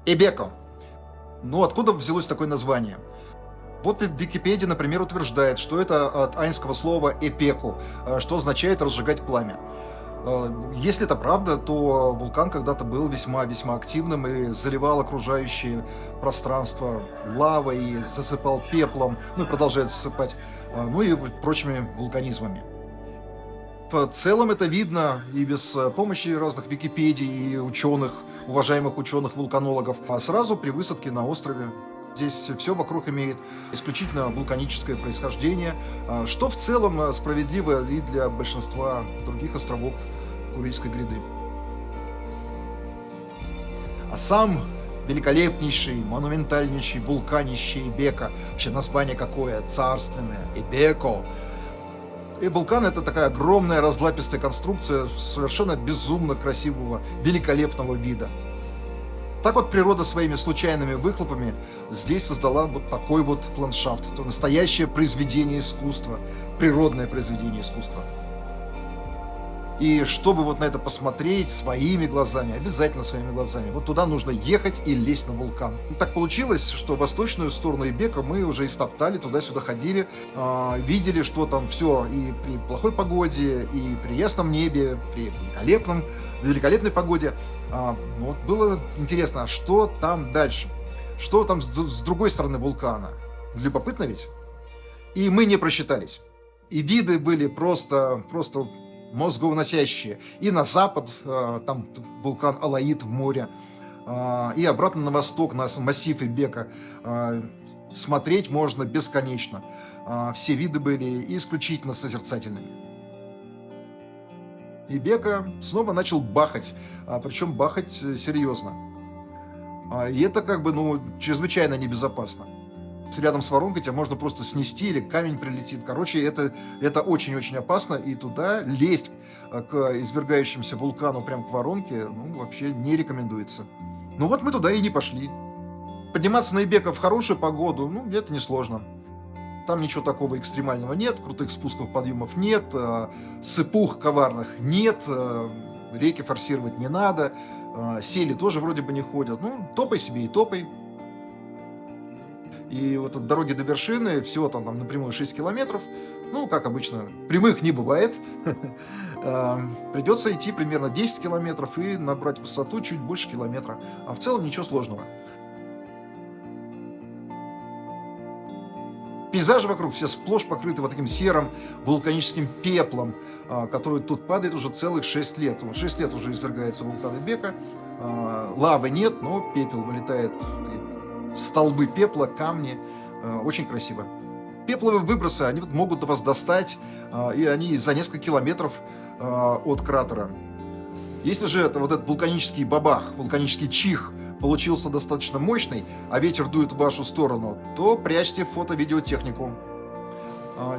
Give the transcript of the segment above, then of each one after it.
Эбеко. Ну, откуда взялось такое название? Вот Википедия, например, утверждает, что это от айнского слова «эпеку», что означает «разжигать пламя». Если это правда, то вулкан когда-то был весьма-весьма активным и заливал окружающее пространство лавой, и засыпал пеплом, ну и продолжает засыпать, ну и прочими вулканизмами. В целом это видно и без помощи разных Википедий и ученых, уважаемых ученых-вулканологов, а сразу при высадке на острове. Здесь все вокруг имеет исключительно вулканическое происхождение, что в целом справедливо и для большинства других островов Курильской гряды. А сам великолепнейший, монументальнейший вулканище Эбеко, вообще название какое, царственное, Эбеко. И вулкан — это такая огромная разлапистая конструкция совершенно безумно красивого, великолепного вида. Так вот природа своими случайными выхлопами здесь создала вот такой вот ландшафт. Это настоящее произведение искусства, природное произведение искусства. И чтобы вот на это посмотреть своими глазами, обязательно своими глазами, вот туда нужно ехать и лезть на вулкан. И так получилось, что восточную сторону Эбеко мы уже истоптали, туда-сюда ходили, видели, что там все и при плохой погоде, и при ясном небе, при великолепной погоде. Вот было интересно, а что там дальше? Что там с другой стороны вулкана? Любопытно ведь? И мы не просчитались. И виды были просто мозговыносящие. И на запад, там вулкан Алаид в море, и обратно на восток, на массив Эбеко. Смотреть можно бесконечно. Все виды были исключительно созерцательными. Эбеко снова начал бахать, причем бахать серьезно. И это чрезвычайно небезопасно. Рядом с воронкой тебя можно просто снести или камень прилетит. Короче, это очень-очень опасно, и туда лезть к извергающемуся вулкану прямо к воронке, вообще не рекомендуется. Ну вот мы туда и не пошли. Подниматься на Эбеко в хорошую погоду, это несложно. Там ничего такого экстремального нет, крутых спусков, подъемов нет, сыпух коварных нет, реки форсировать не надо, сели тоже вроде бы не ходят. Топай себе и топай. И вот от дороги до вершины всего там напрямую 6 километров. Как обычно, прямых не бывает. Придется идти примерно 10 километров и набрать высоту чуть больше километра. А в целом ничего сложного. Пейзажи вокруг все сплошь покрыты вот таким серым вулканическим пеплом, который тут падает уже целых 6 лет. 6 лет уже извергается вулкан Эбеко. Лавы нет, но пепел вылетает. Столбы пепла, камни. Очень красиво. Пепловые выбросы, они могут вас достать, и они за несколько километров от кратера. Если же этот вулканический бабах, вулканический чих получился достаточно мощный, а ветер дует в вашу сторону, то прячьте фото-видеотехнику.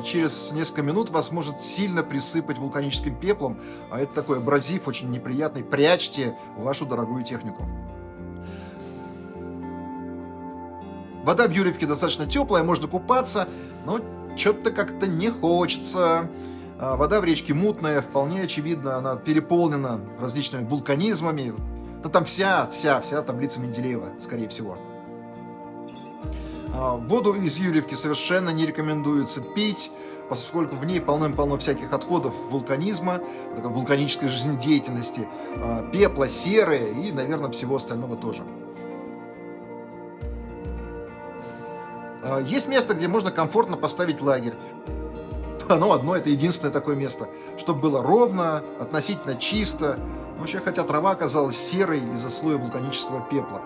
Через несколько минут вас может сильно присыпать вулканическим пеплом, а это такой абразив очень неприятный. Прячьте вашу дорогую технику. Вода в Юрьевке достаточно теплая, можно купаться, но что-то как-то не хочется. Вода в речке мутная, вполне очевидно, она переполнена различными вулканизмами. Да там вся таблица Менделеева, скорее всего. Воду из Юрьевки совершенно не рекомендуется пить, поскольку в ней полным-полно всяких отходов вулканизма, вулканической жизнедеятельности, пепла, серы и, наверное, всего остального тоже. Есть место, где можно комфортно поставить лагерь. Оно одно, это единственное такое место, чтобы было ровно, относительно чисто. Вообще, хотя трава оказалась серой из-за слоя вулканического пепла.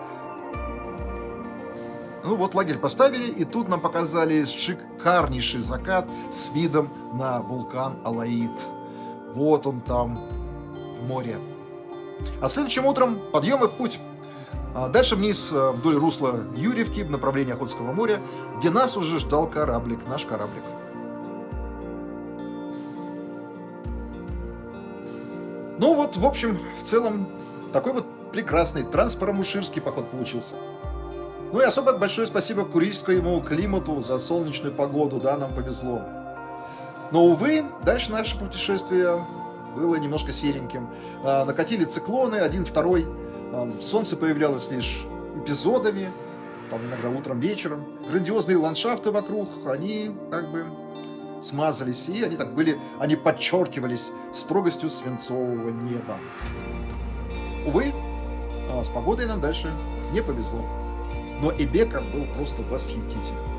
Вот лагерь поставили, и тут нам показали шикарнейший закат с видом на вулкан Алаид. Вот он там, в море. А следующим утром подъем и в путь. Дальше вниз вдоль русла Юрьевки в направлении Охотского моря, где нас уже ждал кораблик, наш кораблик. В общем, в целом, такой прекрасный трансфарамуширский поход получился. И особо большое спасибо курильскому климату за солнечную погоду, нам повезло. Но, увы, дальше наше путешествие было немножко сереньким. Накатили циклоны, один, второй. Солнце появлялось лишь эпизодами, там иногда утром, вечером. Грандиозные ландшафты вокруг, они как бы смазались, и они так были, они подчеркивались строгостью свинцового неба. Увы, с погодой нам дальше не повезло. Но Эбека был просто восхитителен.